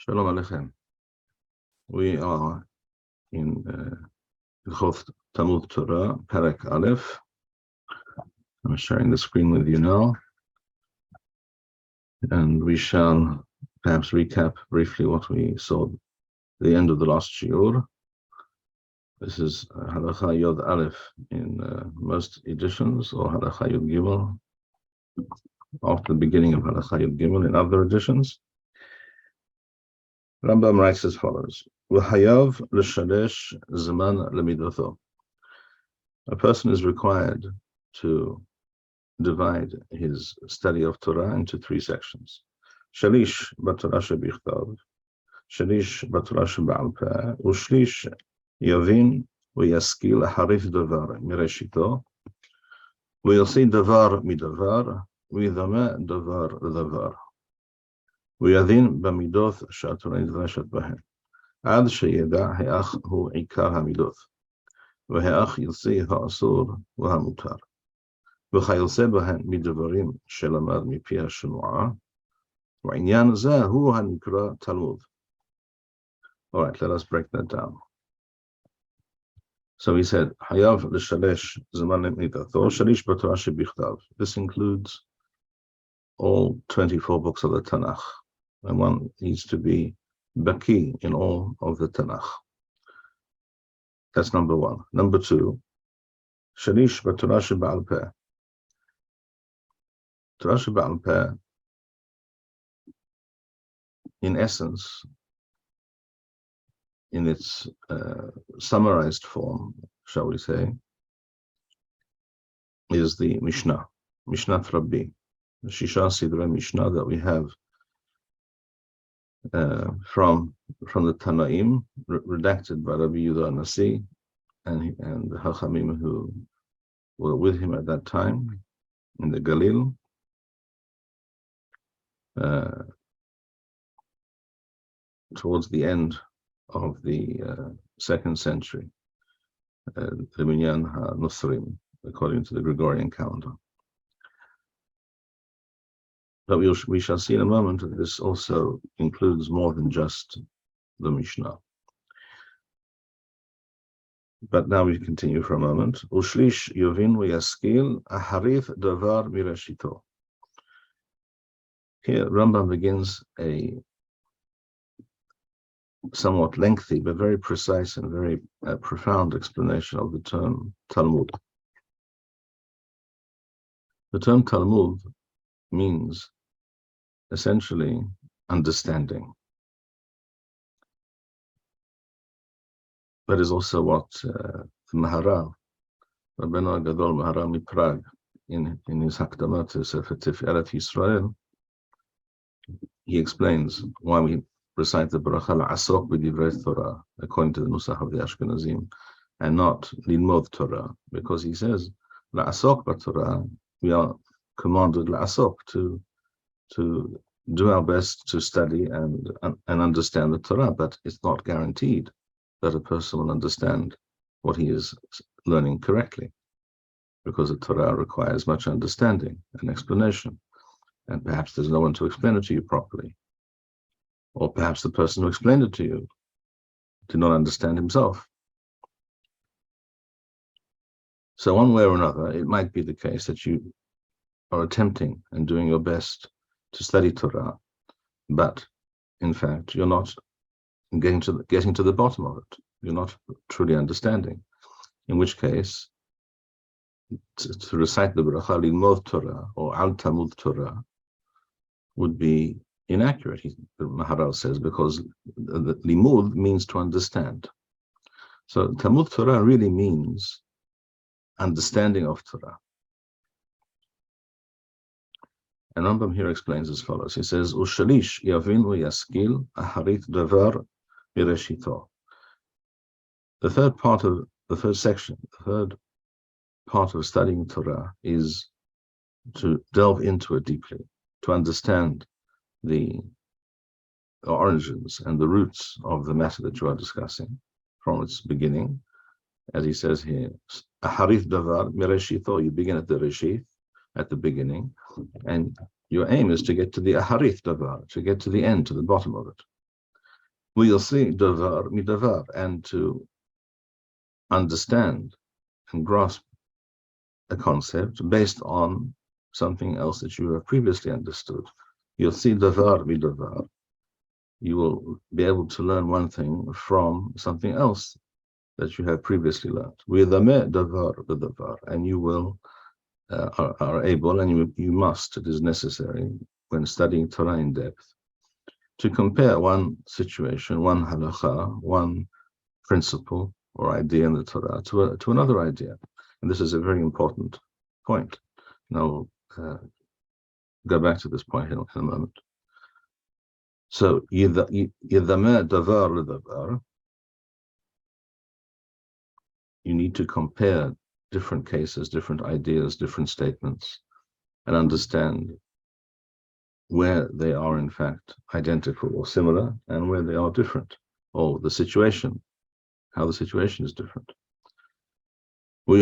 Shalom Aleichem. We are in Hilchot Talmud Torah, Perek Aleph. I'm sharing the screen with you now. And we shall perhaps recap briefly what we saw at the end of the last shiur. This is Halacha Yod Aleph in most editions, or Halacha Yod Gimel, after the beginning of Halacha Yod Gimel in other editions. Rambam writes as follows: V'hayav l'shalesh zman lemidoto. A person is required to divide his study of Torah into three sections. Shalish b'Torah shebichtav, shalish b'Torah shebe'al peh, u'shlish yavin v'yaskil harif davar mireshito, v'yosei davar midavar, v'yidameh davar davar. וידין במידות שהתורה נדרשת בהן, עד שידע האח הוא עיקר המידות, והאח יוצא האסור והמותר, וכיוצא בהן מדברים שלמד מפי השמועה, ועניין זה הוא הנקרא תלמוד. All right, let us break that down. So he said, חייב לשלש זמן למידתו, שליש בתורה שבכתב. This includes all 24 books of the Tanakh. And one needs to be baki in all of the Tanakh. That's number one. Number two, shalish b'Torah shebe'al peh. Torah shebe'al peh, in essence, in its summarized form, shall we say, is the Mishneh, Mishnat Rabbi, the Shisha Sidrei Mishnah that we have from the Tanaim, redacted by Rabbi Yehuda Nasi and the Hachamim who were with him at that time in the Galil. Towards the end of the 2nd century, the Minyan HaNusrim, according to the Gregorian calendar. But we shall see in a moment that this also includes more than just the Mishnah. But now we continue for a moment. Ushlish yovin v'yaskil aharif davar mirashito. Here Rambam begins a somewhat lengthy but very precise and very profound explanation of the term Talmud. The term Talmud means essentially understanding. That is also what the Maharal, Rabbeinu Gadol Maharal Prague, in his Hakdama to Sefer Tiferet Yisrael, he explains why we recite the Bracha La'asok b'divrei Torah, according to the Nusach of the Ashkenazim, and not Lilmod Torah, because he says La'asok b'Torah, we are commanded La'asok to do our best to study and understand the Torah, but it's not guaranteed that a person will understand what he is learning correctly, because the Torah requires much understanding and explanation, and perhaps there's no one to explain it to you properly, or perhaps the person who explained it to you did not understand himself. So one way or another, it might be the case that you are attempting and doing your best to study Torah, but in fact you're not getting to the bottom of it. You're not truly understanding. In which case, to recite the Bracha Lilmod Torah or Al Talmud Torah would be inaccurate, the Maharal says, because the Limud means to understand. So Talmud Torah really means understanding of Torah. And Rambam here explains as follows. He says, Ushalish yavin v'yaskil aharit davar mireshito. The third part of the third section, the third part of studying Torah is to delve into it deeply, to understand the origins and the roots of the matter that you are discussing from its beginning. As he says here, aharit davar mireshito, you begin at the reshith, at the beginning, and your aim is to get to the aharith davar, to get to the end, to the bottom of it. We'll see davar midavar, and to understand and grasp a concept based on something else that you have previously understood. You'll see davar midavar. You will be able to learn one thing from something else that you have previously learned. Davar b'davar, and you will are able, and you must, it is necessary when studying Torah in depth, to compare one situation, one halakha, one principle or idea in the Torah to another idea. And this is a very important point. Now, go back to this point in a moment. So, yidameh davar l'davar, you need to compare different cases, different ideas, different statements, and understand where they are in fact identical or similar and where they are different, or the situation, how the situation is different. And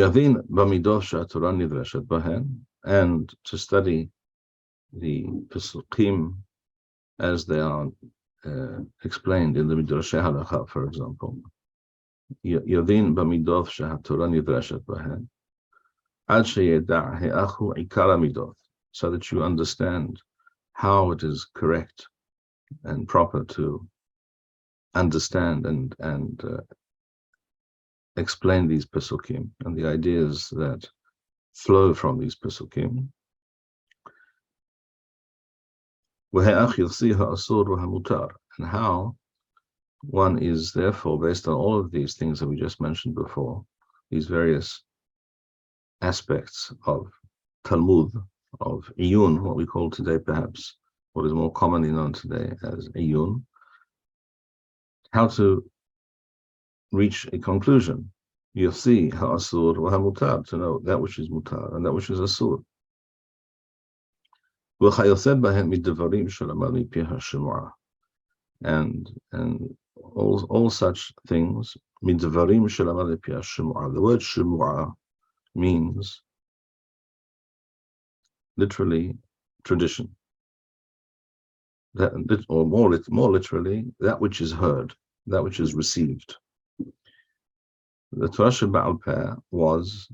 to study the pesukim as they are explained in the Midrashei Halakha, for example. Yadin b'midot shehaTorah nidreshet bahen, ad sheyeda he'achu ikar midot, so that you understand how it is correct and proper to understand and explain these pesukim and the ideas that flow from these pesukim. And how one is therefore, based on all of these things that we just mentioned before, these various aspects of Talmud, of iyun, what we call today perhaps, what is more commonly known today as iyun, how to reach a conclusion. You'll see ha'asur wa ha'mutar, to know that which is mutar and that which is asur. And all such things, midvarim shelamad pi hashemua. The word shemua means literally tradition. That, or more literally, that which is heard, that which is received. The Torah Ba'al Peh was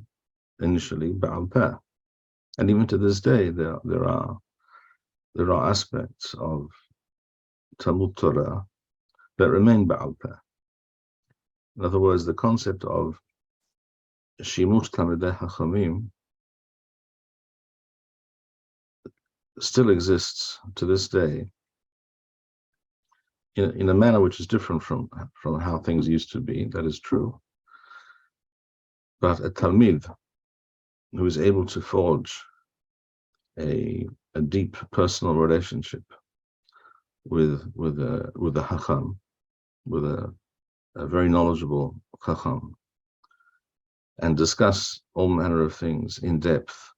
initially Ba'al Peh, and even to this day, there are aspects of Talmud Torah that remain Ba'al Peh. In other words, the concept of Shimush Talmidei Hachamim still exists to this day in a manner which is different from how things used to be. That is true. But a Talmid who is able to forge a deep personal relationship with a Hacham, with a very knowledgeable Chacham, and discuss all manner of things in depth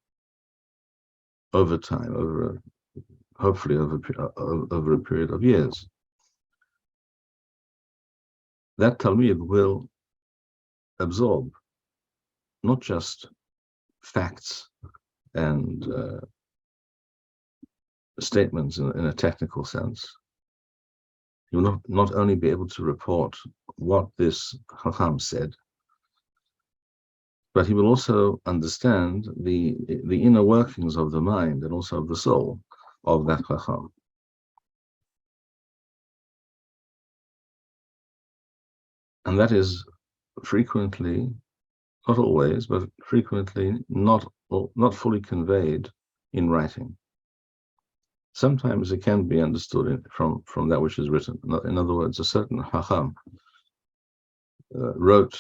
over time, hopefully over a period of years. That Talmid will absorb not just facts and statements in a technical sense. He will not only be able to report what this Chacham said, but he will also understand the inner workings of the mind and also of the soul of that Chacham. And that is frequently, not always, but frequently not fully conveyed in writing. Sometimes it can be understood from that which is written. In other words, a certain Chacham wrote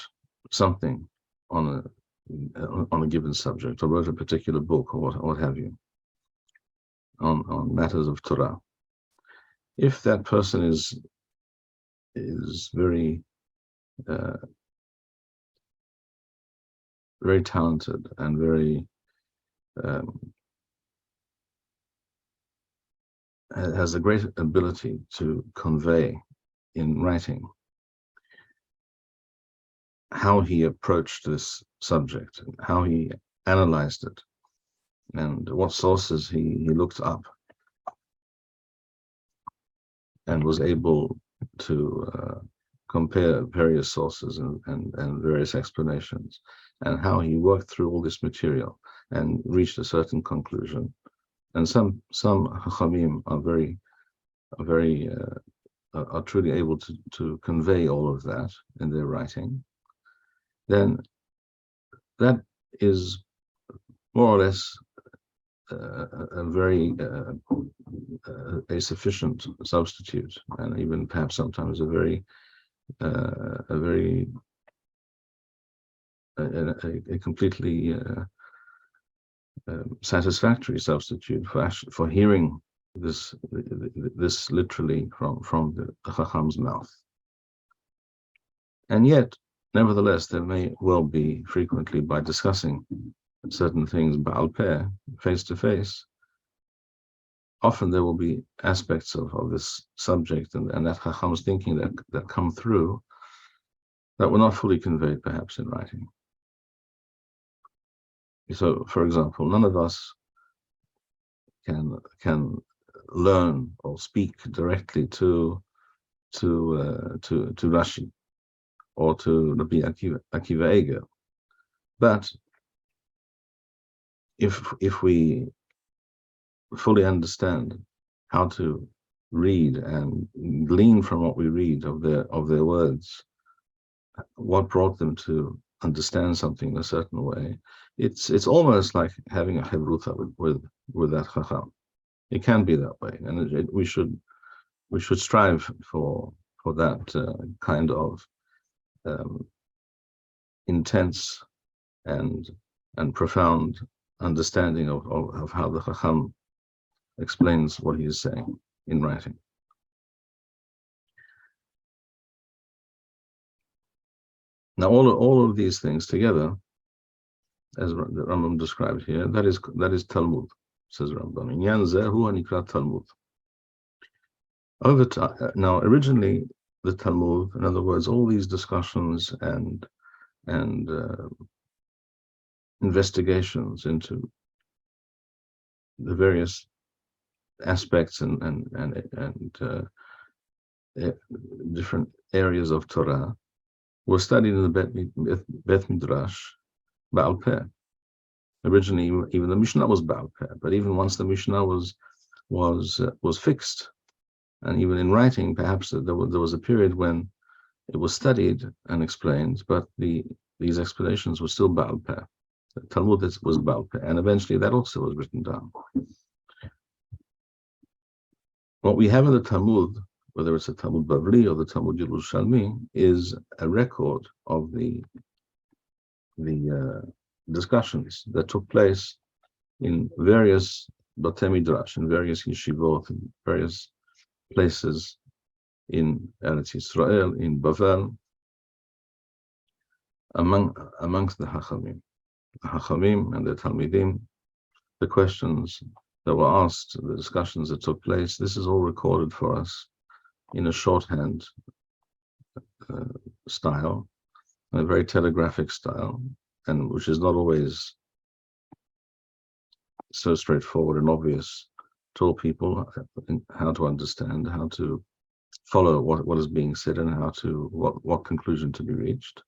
something on a given subject, or wrote a particular book, or what have you, on matters of Torah. If that person is very very talented and very has a great ability to convey in writing how he approached this subject, and how he analyzed it, and what sources he looked up, and was able compare various sources and various explanations, and how he worked through all this material and reached a certain conclusion. And some Chachamim are truly able to convey all of that in their writing. Then that is more or less a sufficient substitute, and even perhaps sometimes a completely satisfactory substitute for hearing this literally from the Chacham's mouth. And yet, nevertheless, there may well be frequently, by discussing certain things Ba'al Peh, face to face, often there will be aspects of this subject and that Chacham's thinking that come through that were not fully conveyed perhaps in writing. So, for example, none of us can learn or speak directly to Rashi or to Rabbi Akiva Eger, but if we fully understand how to read and glean from what we read of their words, what brought them to understand something in a certain way, it's almost like having a chevruta with that chacham. It can be that way, and we should strive for that kind of intense and profound understanding of how the chacham explains what he is saying in writing. Now, all of these things together, as the Rambam described here, that is Talmud, says Rambam. Inyan zeh hu hanikra Talmud. Over time, now, originally the Talmud, in other words, all these discussions and investigations into the various aspects and different areas of Torah were studied in the Bet Midrash Ba'al Peh. Originally, even the Mishneh was Ba'al Peh, but even once the Mishneh was fixed, and even in writing, perhaps there was a period when it was studied and explained, but these explanations were still Ba'al Peh. The Talmud was Ba'al Peh, and eventually that also was written down. What we have in the Talmud, whether it's the Talmud Bavli or the Talmud Yerushalmi, is a record of the discussions that took place in various Batei Midrash, in various yeshivot, in various places in Eretz Yisrael, in Bavel, amongst the Hachamim and the Talmidim, the questions that were asked, the discussions that took place. This is all recorded for us in a shorthand style, a very telegraphic style, and which is not always so straightforward and obvious to all people how to understand, how to follow what is being said, and what conclusion to be reached.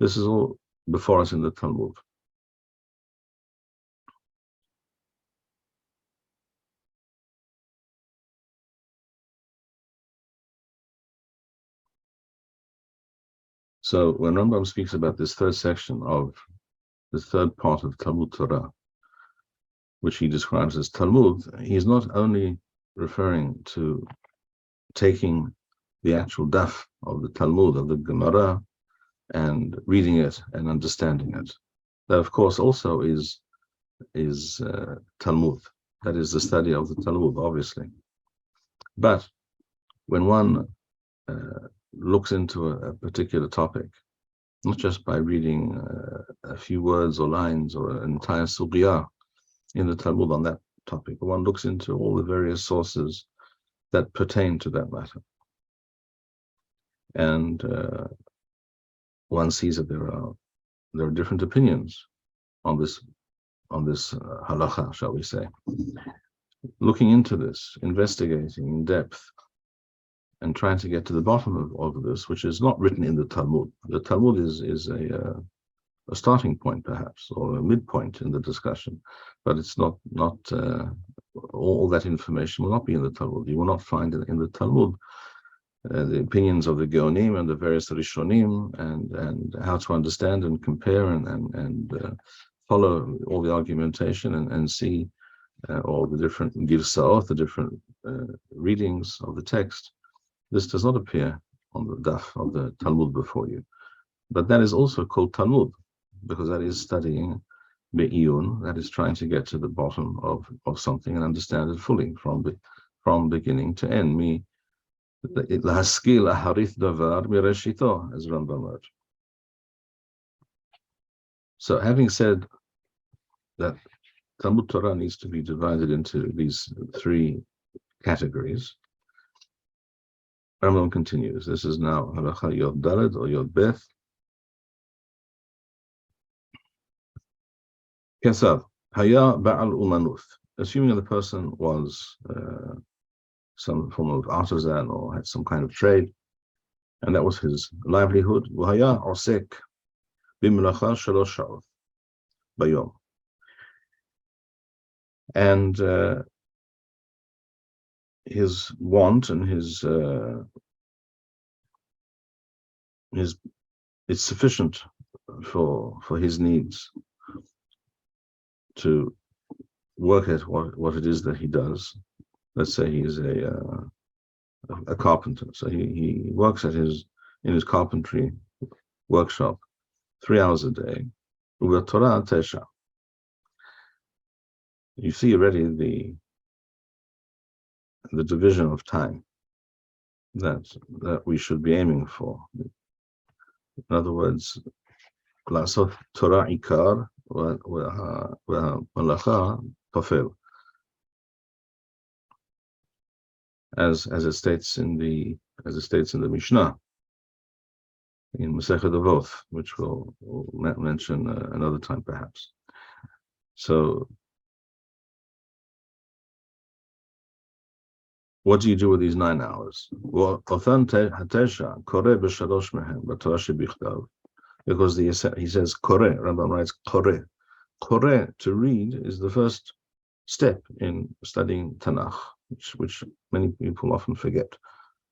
This is all before us in the Talmud. So when Rambam speaks about this third section of the third part of Talmud Torah, which he describes as Talmud, he's not only referring to taking the actual daf of the Talmud, of the Gemara, and reading it and understanding it. That, of course, also is Talmud. That is the study of the Talmud, obviously. But when one looks into a particular topic, not just by reading a few words or lines or an entire sugya in the Talmud on that topic, but one looks into all the various sources that pertain to that matter, and one sees that there are different opinions on this halacha, shall we say. Looking into this, investigating in depth, and trying to get to the bottom of this, which is not written in the Talmud. The Talmud is a starting point, perhaps, or a midpoint in the discussion, but it's not all that information will not be in the Talmud. You will not find in the Talmud the opinions of the Geonim and the various Rishonim, and how to understand and compare and follow all the argumentation and see all the different Girsaot, the different readings of the text. This does not appear on the daf of the Talmud before you, but that is also called Talmud, because that is studying be'iyun, that is trying to get to the bottom of something and understand it fully from beginning to end. Lahaskil aharith davar mireshito, as Rambam wrote. So having said that Talmud Torah needs to be divided into these three categories, Rambam continues. This is now halacha yod daled or yod beth. Kesav haya ba'al umanuth. Assuming that the person was some form of artisan or had some kind of trade, and that was his livelihood. V'haya osek b'melacha shalosh sha'ot bayom. And his want and his it's sufficient for his needs to work at what it is that he does. Let's say he is a carpenter, so he works in his carpentry workshop 3 hours a day. Uva Torah tesha. You see already the division of time that we should be aiming for. In other words, לעשות Torah עיקר והמלאכה תפל. As it states in the Mishneh in Masechet Avot, which we'll mention another time perhaps. So what do you do with these 9 hours? Well, because he says kore, Rambam writes kore. Kore, to read, is the first step in studying Tanakh, which many people often forget.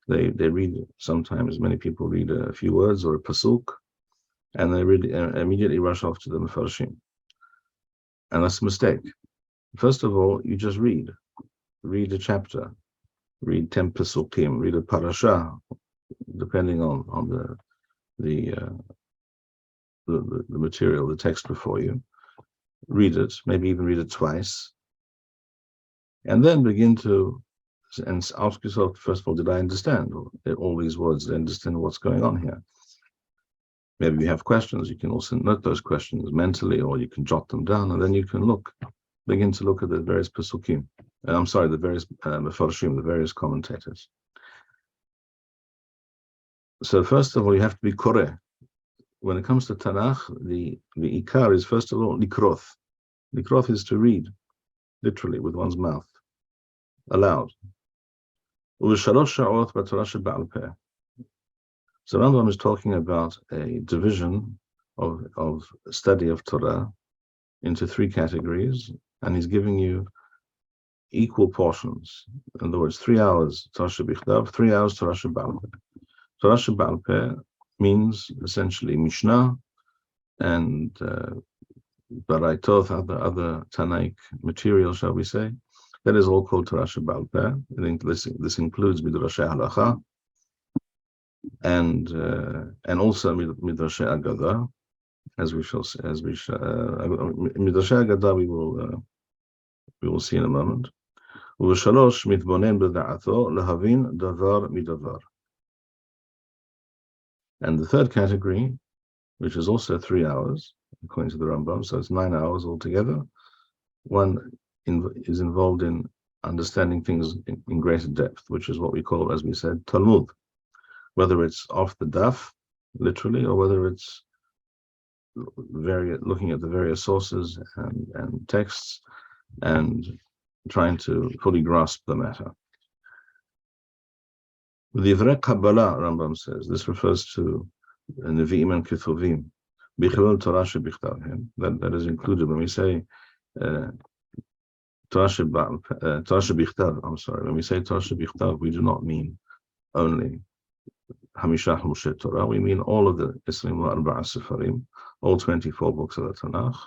They read, sometimes many people read a few words or a pasuk, and they immediately rush off to the Mefarshim. And that's a mistake. First of all, you just read a chapter, read 10 pasukim, read a parasha, depending on the material, the text before you. Read it, maybe even read it twice, and then begin to and ask yourself, first of all, did I understand all these words? Did I understand what's going on here? Maybe you have questions. You can also note those questions mentally, or you can jot them down, and then you can begin to look at the various pasukim. The various mefarshim, the various commentators. So first of all, you have to be koreh. When it comes to Tanakh, the ikar is first of all likroth. Likroth is to read, literally, with one's mouth, aloud. So Rambam is talking about a division of study of Torah into 3 categories, and he's giving you equal portions. In other words, 3 hours Torah shebichtav, 3 hours Torah sheba'al peh. Torah sheba'al peh means essentially Mishneh and Baraitov, other Tanaic material, shall we say. That is all called Torah sheba'al peh. I think this includes Midrashei Halacha and also Midrashei Agada, Midrashei Agada we will see in a moment. ובשלוש מתבונן בדעתו להבין דבר מדבר. And the third category, which is also 3 hours, according to the Rambam, so it's 9 hours altogether, one is involved in understanding things in greater depth, which is what we call, as we said, Talmud. Whether it's off the daf, literally, or whether it's looking at the various sources and texts and trying to fully grasp the matter. Divrei Kabbalah, Rambam says, this refers to Nevi'im and Ketuvim. Bichlal Torah shebichtav. That is included when we say Torah shebichtav. I'm sorry. When we say Torah shebichtav, we do not mean only Hamishah Moshe Torah. We mean all of the Islam Arba'a Sefarim, all 24 books of the Tanakh.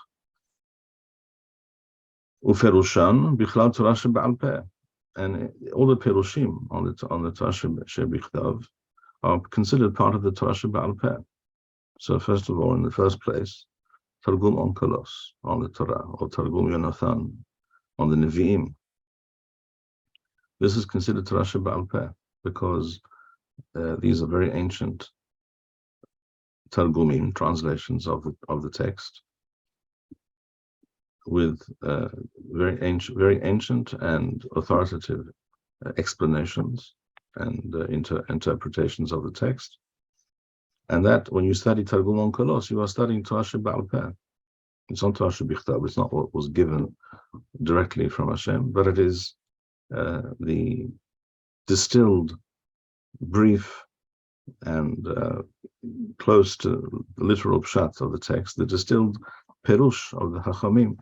Uferushan bichlal Torah shebe'al peh. And all the Perushim on the Torah shebichtav are considered part of the Torah shebe'al peh. So first of all, in the first place, Targum Onkelos on the Torah, or Targum Yonathan on the Nevi'im. This is considered Torah shebe'al peh because these are very ancient Targumim, translations of the text, with very ancient and authoritative explanations and interpretations of the text. And that when you study Targum Onkelos, you are studying Torah shebe'al peh. It's not Torah shebichtav. It's not what was given directly from Hashem, but it is the distilled, brief, and close to the literal pshat of the text, the distilled perush of the Chachamim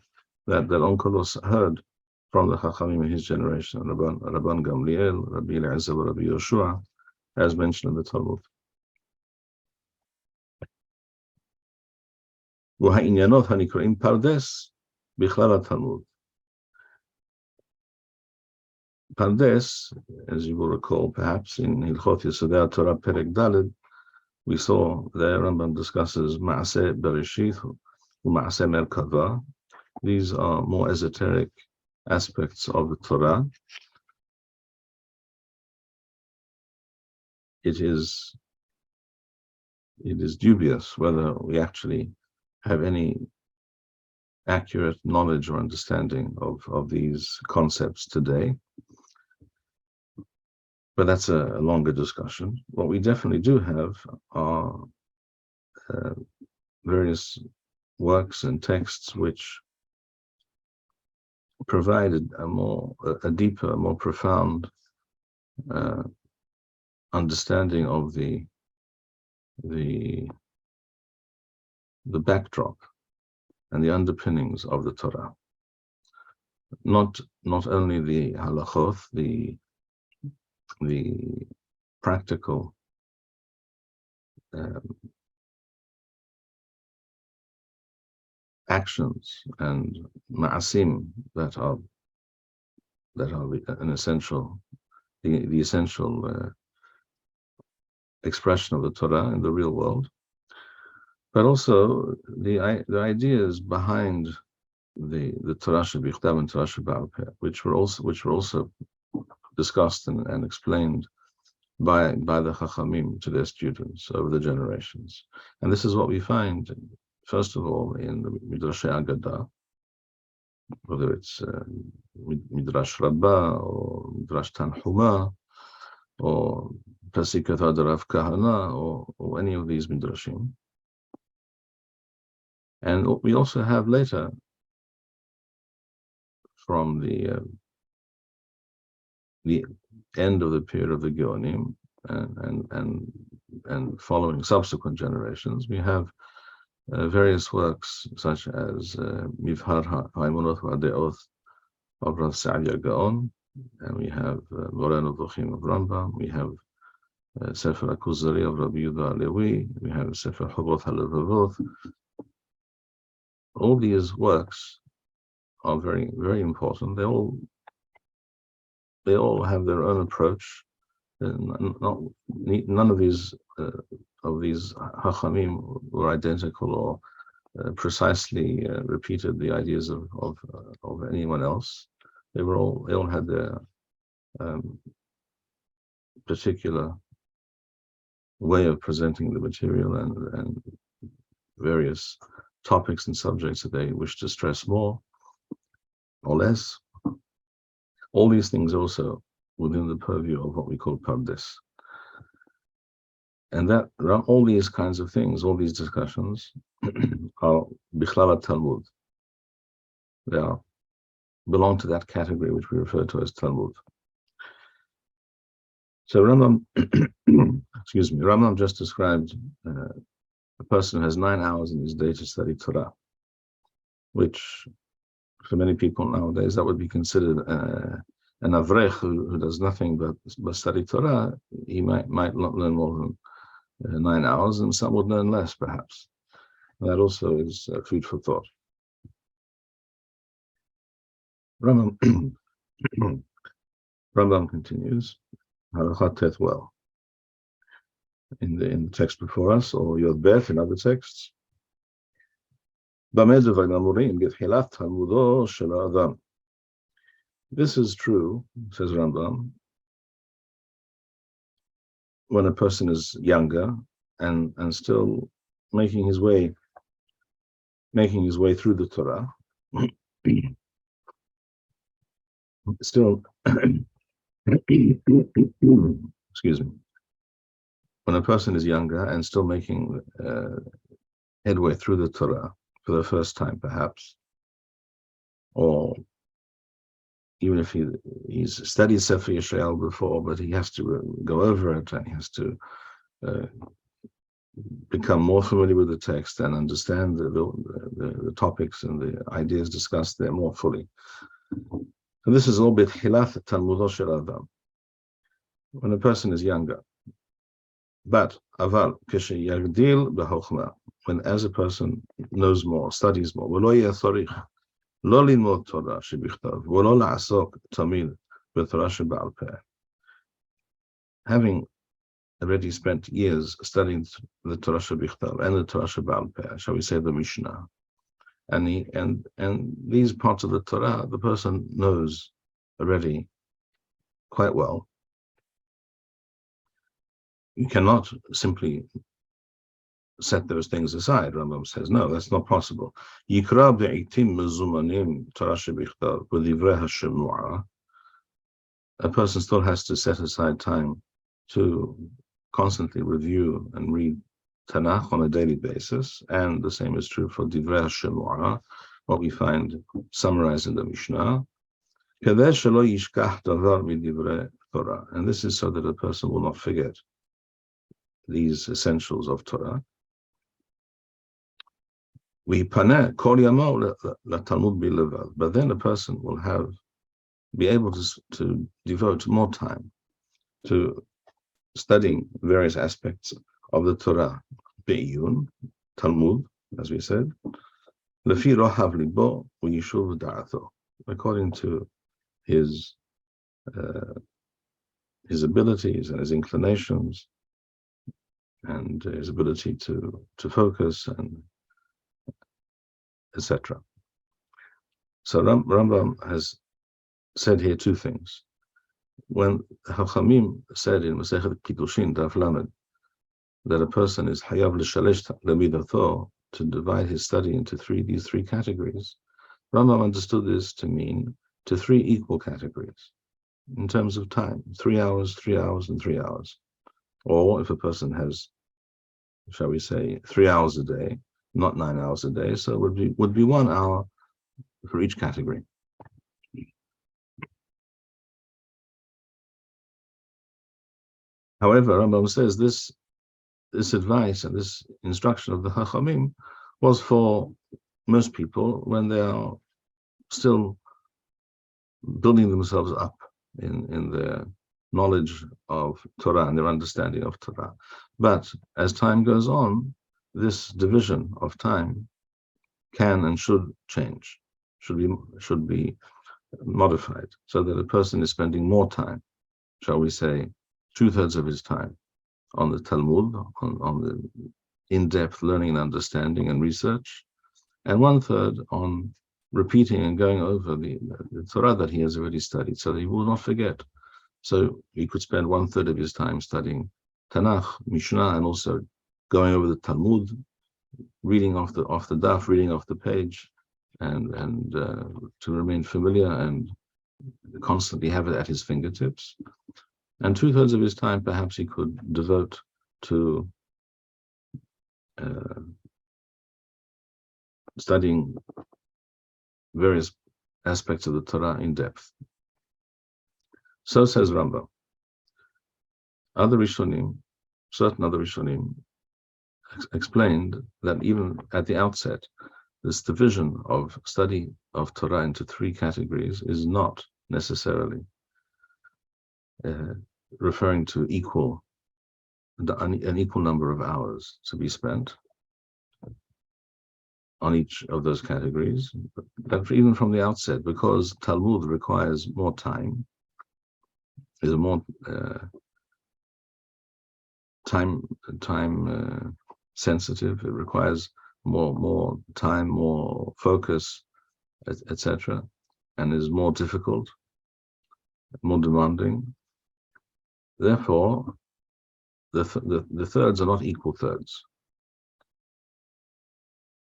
that Onkelos heard from the Chachamim in his generation, Rabban Gamliel, Rabbi Eliezer, Rabbi Yoshua, as mentioned in the Talmud. והעניינות הנקראים פרדס בכלל התלמוד. Pardes, as you will recall, perhaps in Hilchot Yesodei Torah Perek Daled, we saw there Rambam discusses Ma'aseh Bereshith, Ma'aseh Merkava. These are more esoteric aspects of the Torah. It is dubious whether we actually have any accurate knowledge or understanding of these concepts today. But that's a longer discussion. What we definitely do have are various works and texts which provided a deeper, more profound understanding of the backdrop and the underpinnings of the Torah. Not only the halachot, the practical actions and ma'asim that are an essential, the essential expression of the Torah in the real world, but also the ideas behind the Torah shebichtav and Torah shebe'al peh, which were also discussed and explained by the Chachamim to their students over the generations. And this is what we find, first of all, in the Midrashei Agadah, whether it's Midrash Rabbah or Midrash Tanhuma or Pesikat Rav Kahana or any of these Midrashim. And we also have later from the end of the period of the Geonim and following subsequent generations, we have various works such as Mivhar HaEmunot VaDe'ot of Rav Sa'adia Gaon, and we have Moreh Nevuchim of Rambam, we have Sefer HaKuzari of Rabbi Yehuda Halevi, we have Sefer Chovot HaLevavot. All these works are very, very important. They all have their own approach. None of these Hachamim were identical or precisely repeated the ideas of anyone else. They all had their particular way of presenting the material and various topics and subjects that they wish to stress more or less. All these things also within the purview of what we call Pardes. And that all these kinds of things, all these discussions are Bichlal Talmud. They belong to that category which we refer to as Talmud. So Rambam, excuse me, Rambam just described a person who has 9 hours in his day to study Torah, which for many people nowadays that would be considered an avrech who does nothing but study Torah. He might not learn more than 9 hours, and some would learn less, perhaps. That also is food for thought. Rambam continues, Hilchot well, in the text before us, or Yod Bet in other texts. This is true, says Rambam, when a person is younger and still making his way through the Torah, still excuse me, when a person is younger and still making headway through the Torah for the first time, perhaps, or even if he's studied Sefer Yisrael before, but he has to go over it and he has to become more familiar with the text and understand the topics and the ideas discussed there more fully. So this is all b'tchilat Talmudo shel Adam, when a person is younger. But aval k'sheyagdil b'chokhmah, when as a person knows more, studies more, v'lo yatzorich lo lilmod Torah shebichtav v'lo la'asok tamid b'Torah sheba'al peh. Having already spent years studying the Torah shebichtav and the Torah sheba'al peh, shall we say the Mishneh, and these parts of the Torah, the person knows already quite well. You cannot simply set those things aside. Rambam says, no, that's not possible. Yikra be'itim mezumanim Torah shebichtav v'divrei hashemua. A person still has to set aside time to constantly review and read Tanakh on a daily basis, and the same is true for Divrei HaShemua, what we find summarized in the Mishnah. And this is so that a person will not forget these essentials of Torah. But then a person will be able to devote more time to studying various aspects of the Torah, Be'iyun, Talmud, as we said, Lefi rohav libo u'yishuv da'ato, according to his abilities and his inclinations and his ability to focus and etc. So Rambam has said here two things. When Chachamim said in Masechet Kiddushin Daf Lamed that a person is hayav l'shalesh lemidato, to divide his study into these three categories, Rambam understood this to mean to three equal categories in terms of time: 3 hours, 3 hours, and 3 hours. Or if a person has, shall we say, 3 hours a day, not 9 hours a day, so it would be 1 hour for each category. However, Rambam says this advice and this instruction of the Chachamim was for most people when they are still building themselves up in their knowledge of Torah and their understanding of Torah. But as time goes on, this division of time can and should change, should be modified, so that a person is spending more time, shall we say, 2/3 of his time on the Talmud, on the in-depth learning and understanding and research, and 1/3 on repeating and going over the Torah that he has already studied, so that he will not forget. So he could spend 1/3 of his time studying Tanakh, Mishneh, and also going over the Talmud, reading off the daf, reading off the page, and to remain familiar and constantly have it at his fingertips. And 2/3 of his time, perhaps, he could devote to studying various aspects of the Torah in depth. So says Rambam. certain other Rishonim explained that even at the outset, this division of study of Torah into three categories is not necessarily referring to an equal number of hours to be spent on each of those categories, but even from the outset, because Talmud requires more time, is a more time sensitive. It requires more time, more focus, etc., and is more difficult, more demanding. Therefore, the thirds are not equal thirds.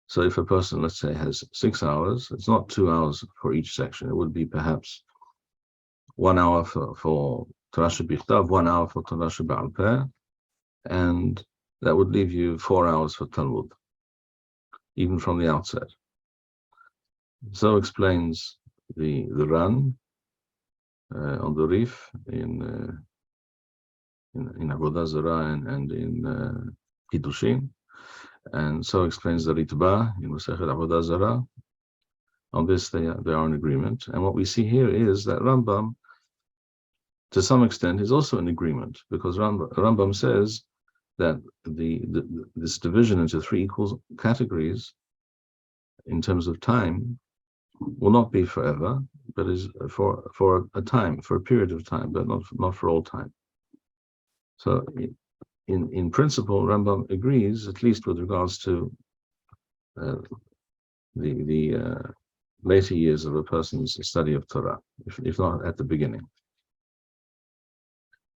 So if a person, let's say, has 6 hours, it's not 2 hours for each section. It would be perhaps 1 hour for Torah Shebichtav, 1 hour for Torah Sheba'al Peh, and that would leave you 4 hours for Talmud, even from the outset. So explains the Ran on the Rif in Avodah Zarah and in Kiddushin. And so explains the Ritba in Masechet Avodah Zarah. On this, they are in agreement. And what we see here is that Rambam, to some extent, is also in agreement, because Rambam says that this division into three equal categories in terms of time will not be forever, but is for a time, for a period of time, but not for all time. So in principle, Rambam agrees, at least with regards to the later years of a person's study of Torah, if not at the beginning.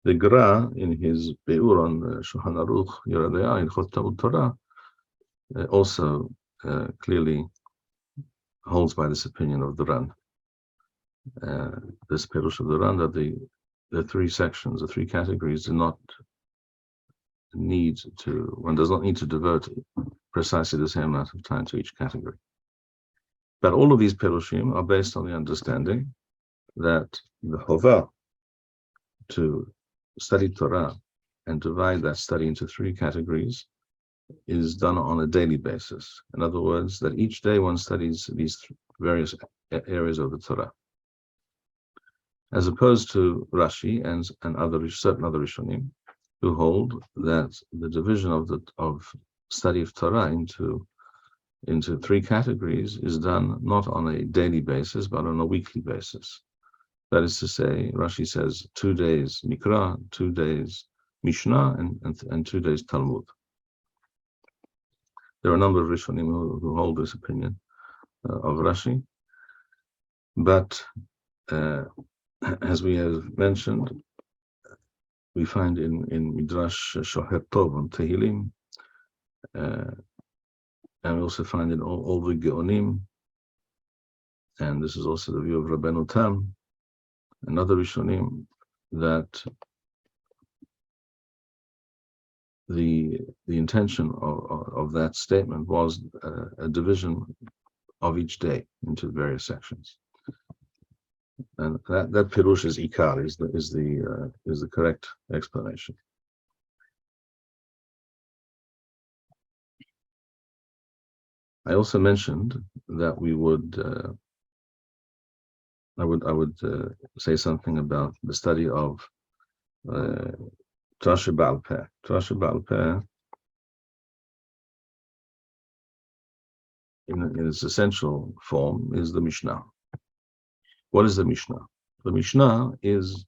The Gra, in his Be'ur on Shulchan Aruch Yeradea Hilchot Talmud Torah, also clearly holds by this opinion of the Ran. This Perush of the Ran, that the three sections, the three categories, one does not need to devote precisely the same amount of time to each category. But all of these Perushim are based on the understanding that the Chovah to study Torah and divide that study into three categories is done on a daily basis. In other words, that each day one studies these various areas of the Torah, as opposed to Rashi and certain other Rishonim, who hold that the division of study of Torah into three categories is done not on a daily basis, but on a weekly basis. That is to say, Rashi says 2 days Mikra, 2 days Mishneh, and 2 days Talmud. There are a number of Rishonim who hold this opinion of Rashi, but as we have mentioned, we find in Midrash Shoher Tov on Tehillim, and we also find in all the Geonim, and this is also the view of Rabbeinu Tam and other Rishonim, that the intention of that statement was a division of each day into various sections, and that Pirush is Ikar, is the correct explanation. I also mentioned that I would say something about the study of Torah Sheba'al Peh. Torah Sheba'al Peh, in its essential form, is the Mishnah. What is the Mishnah? The Mishnah is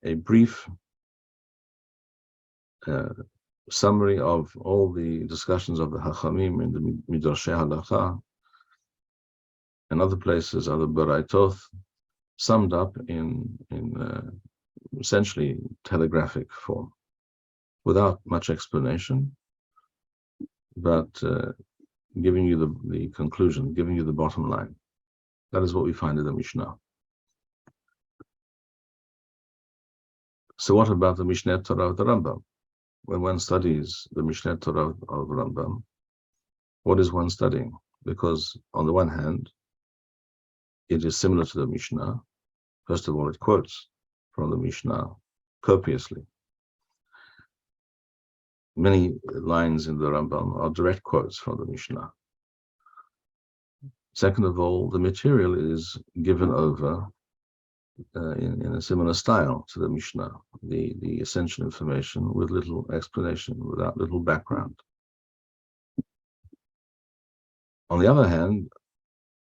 a brief summary of all the discussions of the Hachamim in the Midrashei Halacha and other places, other Baraitoth, summed up in essentially telegraphic form, without much explanation, but giving you the conclusion, giving you the bottom line. That is what we find in the Mishnah. So what about the Mishneh Torah of the Rambam? When one studies the Mishneh Torah of Rambam, what is one studying? Because on the one hand, it is similar to the Mishnah. First of all, it quotes from the Mishnah copiously. many lines in the Rambam are direct quotes from the Mishnah. Second of all, the material is given over in a similar style to the Mishnah, the essential information with little explanation, without little background. On the other hand,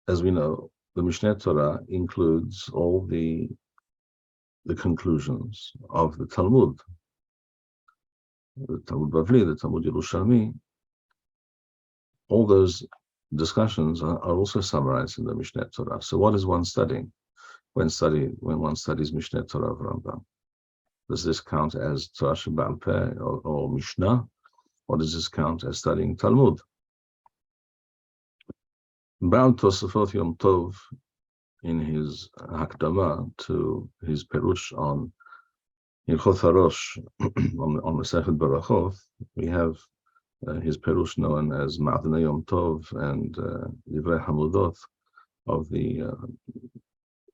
as we know, the Mishneh Torah includes all the conclusions of the Talmud Bavli, the Talmud Yerushalmi. All those discussions are also summarized in the Mishneh Torah. So what is one studying when one studies Mishneh Torah of Rambam? Does this count as Torah Sheba'al Peh or Mishnah, or does this count as studying Talmud? Baal Tosafot Yom Tov, in his Hakdama to his Perush on Hilchot Harosh on Masechet Barachot, we have his Perush known as Ma'adnei Yom Tov and Divrei Hamudot of the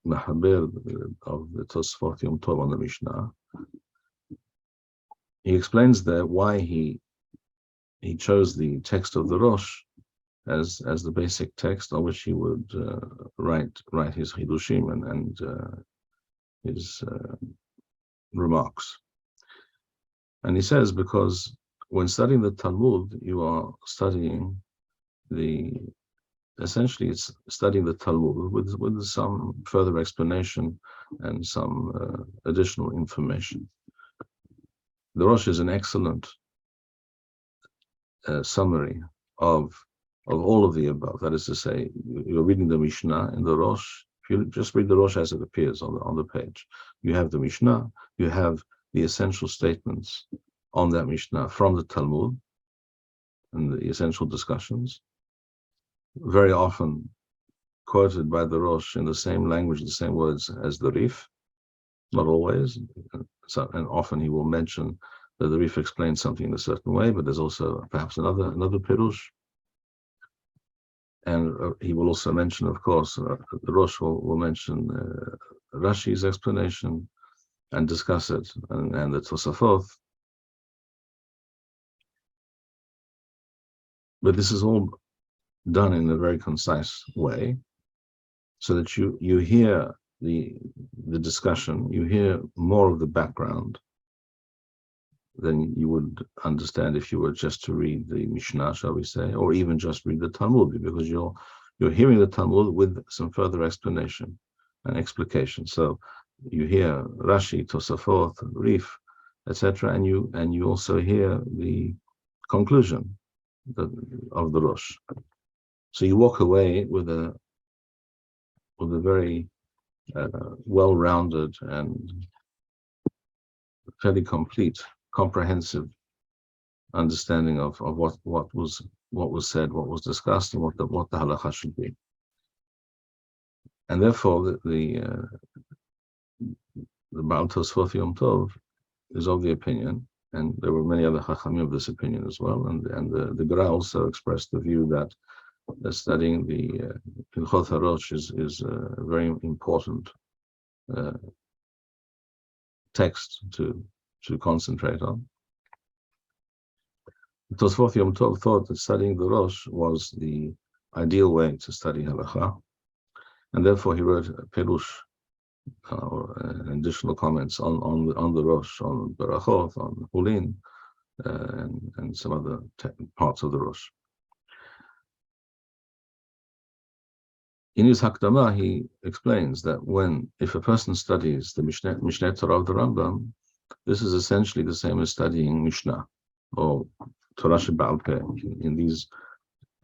Mahaber of the Tosafot Yom Tov on the Mishnah. He explains there why he chose the text of the Rosh as the basic text on which he would write his Hidushim and his remarks. And he says, because when studying the Talmud, you are studying essentially it's studying the Talmud with some further explanation and some additional information. The Rosh is an excellent summary of all of the above. That is to say, you're reading the Mishnah in the Rosh. If you just read the Rosh as it appears on the page, you have the Mishnah, you have the essential statements on that Mishnah from the Talmud and the essential discussions, very often quoted by the Rosh in the same language, the same words as the Rif, not always. So, and often he will mention that the Rif explains something in a certain way, but there's also perhaps another Perush. And he will also mention, of course, the Rosh will mention Rashi's explanation and discuss it, and the Tosafot. But this is all done in a very concise way, so that you hear the discussion, you hear more of the background than you would understand if you were just to read the Mishnah, shall we say, or even just read the Talmud, because you're hearing the Talmud with some further explanation and explication. So you hear Rashi, Tosafot, Rif, etc., and you also hear the conclusion of the Rosh. So you walk away with a very well-rounded and fairly complete, comprehensive understanding of what was said, what was discussed, and what the halakha should be. And therefore, the Baal Tosfot Yom Tov is of the opinion, and there were many other chachamim of this opinion as well. And the Gra also expressed the view that studying the Hilchot Harosh is a very important text to concentrate on. Tosfot Yom Tov thought that studying the Rosh was the ideal way to study halakha, and therefore he wrote a Perush or additional comments on the Rosh, on Barachot, on Hulin, and some other parts of the Rosh. In his Hakdama, he explains that if a person studies the Mishneh Torah of the Rambam, this is essentially the same as studying Mishnah or Torah Sheba'al Peh in these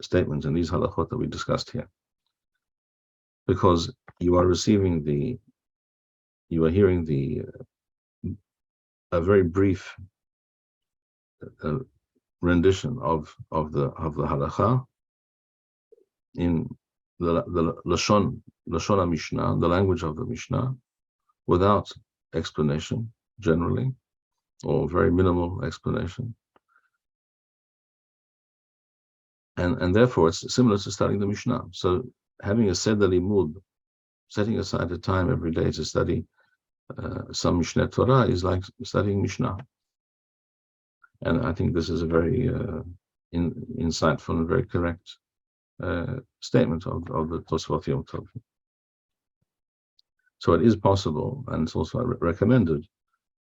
statements and these halachot that we discussed here, because you are hearing a very brief rendition of the halakha in the Lashon Mishnah, the language of the Mishnah, without explanation generally, or very minimal explanation. And therefore it's similar to studying the Mishnah. So having a Seder Limud, setting aside a time every day to study some Mishneh Torah is like studying Mishnah. And I think this is a very insightful and very correct statement of the Tosfot Yom Tov. So it is possible, and it's also recommended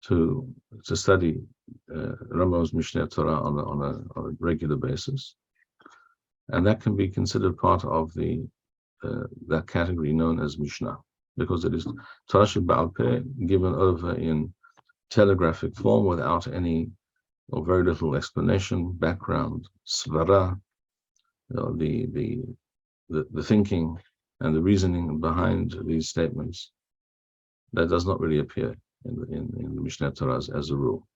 to study Rambam's Mishneh Torah on a regular basis, and that can be considered part of that category known as Mishnah, because it is Torah Sheba'al Peh, given over in telegraphic form without any or very little explanation, background, svara, the thinking and the reasoning behind these statements. That does not really appear in the Mishneh Torah as a rule.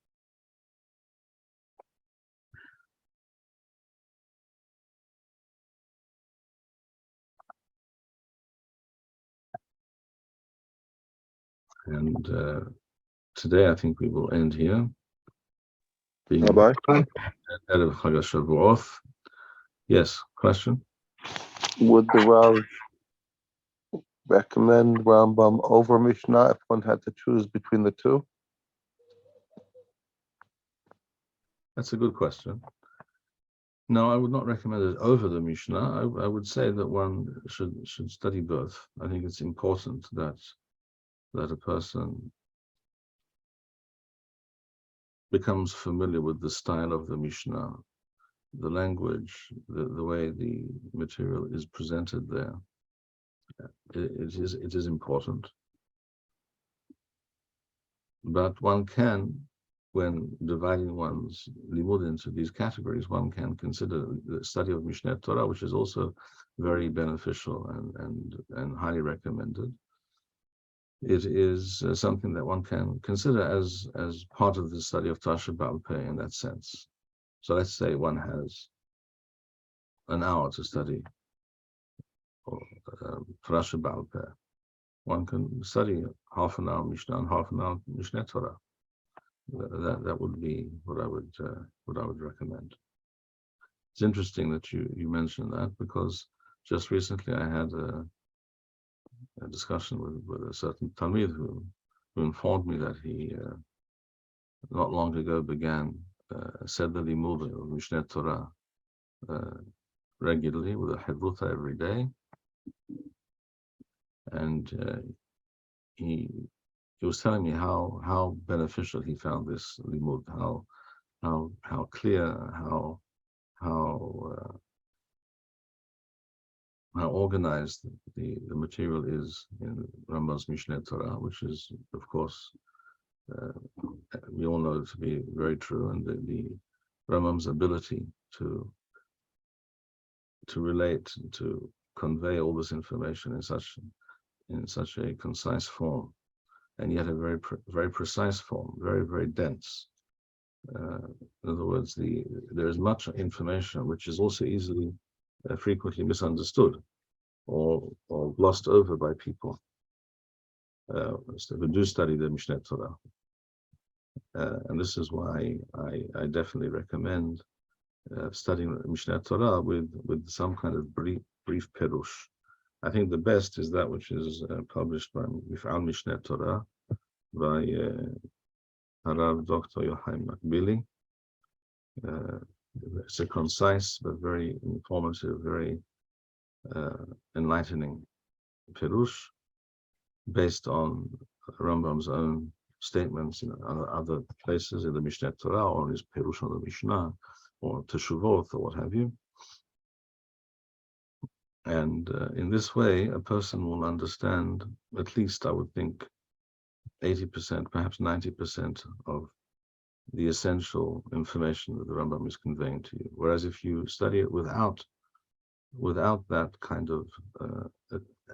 And today I think we will end here. Bye-bye. Erev Chag HaShavuot. Yes, question? Would the Rav recommend Rambam over Mishnah if one had to choose between the two? That's a good question. No, I would not recommend it over the Mishnah. I would say that one should study both. I think it's important that a person becomes familiar with the style of the Mishnah, the language, the way the material is presented there. It is important. But one can, when dividing one's limud into these categories, one can consider the study of Mishneh Torah, which is also very beneficial and highly recommended. It is something that one can consider as part of the study of Torah Sheba'al Peh in that sense. So let's say one has an hour to study Torah Sheba'al Peh. One can study half an hour Mishnah and half an hour Mishneh Torah. That would be what I would recommend. It's interesting that you mentioned that, because just recently I had a discussion with a certain Talmud who informed me that he not long ago began said the limud of Mishneh Torah regularly with a hevruta every day, and he was telling me how beneficial he found this limud, how clear, how organized the material is in Rambam's Mishneh Torah, which is, of course, we all know to be very true, and the Rambam's ability to relate, to convey all this information in such a concise form, and yet a very precise form, very, very dense. In other words, there is much information which is also easily, frequently misunderstood or glossed over by people who do study the Mishneh Torah. And this is why I definitely recommend studying Mishneh Torah with some kind of brief perush. I think the best is that which is published by Mif'al Mishneh Torah by Harav Dr. Yochai Makbili. It's a concise but very informative, very enlightening perush based on Rambam's own statements in other places in the Mishneh Torah, or his perush on the Mishnah, or Teshuvot, or what have you. And in this way, a person will understand, at least I would think, 80%, perhaps 90% of the essential information that the Rambam is conveying to you. Whereas if you study it without that kind of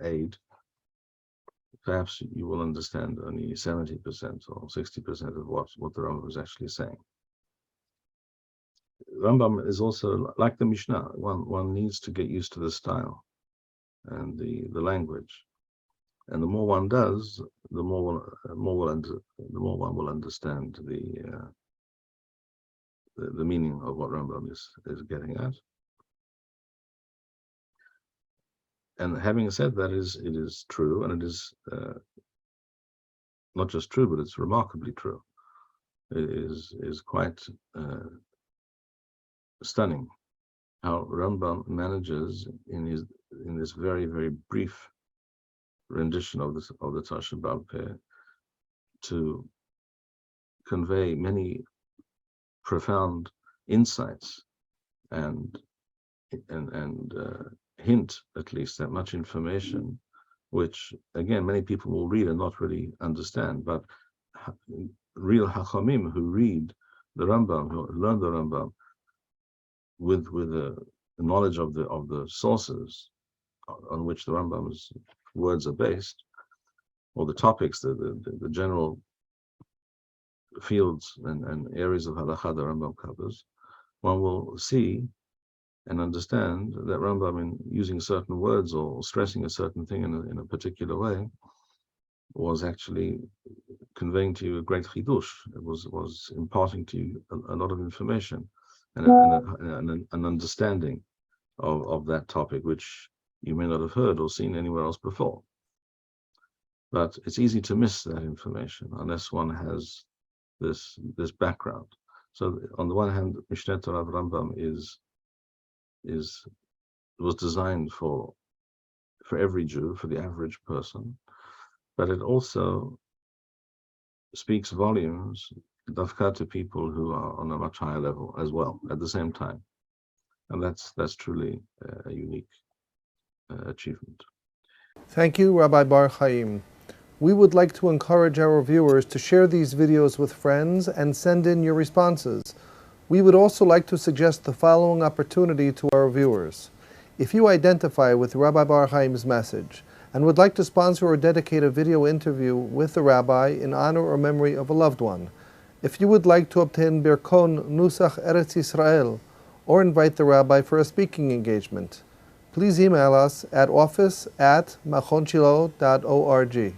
aid, perhaps you will understand only 70% or 60% of what the Rambam is actually saying. Rambam is also like the Mishnah. One needs to get used to the style and the language, and the more one does, the more one will understand the meaning of what Rambam is getting at. And having said that, it is true, and it is not just true, but it's remarkably true, is quite stunning. How Rambam manages in this very, very brief rendition of the Torah Sheba'al Peh to convey many profound insights and hint at least at much information, which again many people will read and not really understand. But real Hachamim who read the Rambam, who learn the Rambam with the knowledge of the sources on which the Rambam's words are based, or the topics, the general fields and areas of halakha the Rambam covers, one will see and understand that Rambam, in using certain words or stressing a certain thing in a particular way, was actually conveying to you a great chidush. It was imparting to you a lot of information and an understanding of that topic, which you may not have heard or seen anywhere else before. But it's easy to miss that information unless one has this background. So on the one hand, Mishneh Torah of Rambam was designed for every Jew, for the average person, but it also speaks volumes dafka to people who are on a much higher level as well at the same time, and that's truly a unique achievement. Thank you, Rabbi Bar-Hayim. We would like to encourage our viewers to share these videos with friends and send in your responses. We would also like to suggest the following opportunity to our viewers. If you identify with Rabbi Bar-Hayim's message and would like to sponsor or dedicate a video interview with the rabbi in honor or memory of a loved one, if you would like to obtain Birkon Nusach Eretz Yisrael or invite the rabbi for a speaking engagement, please email us at office@machonshilo.org.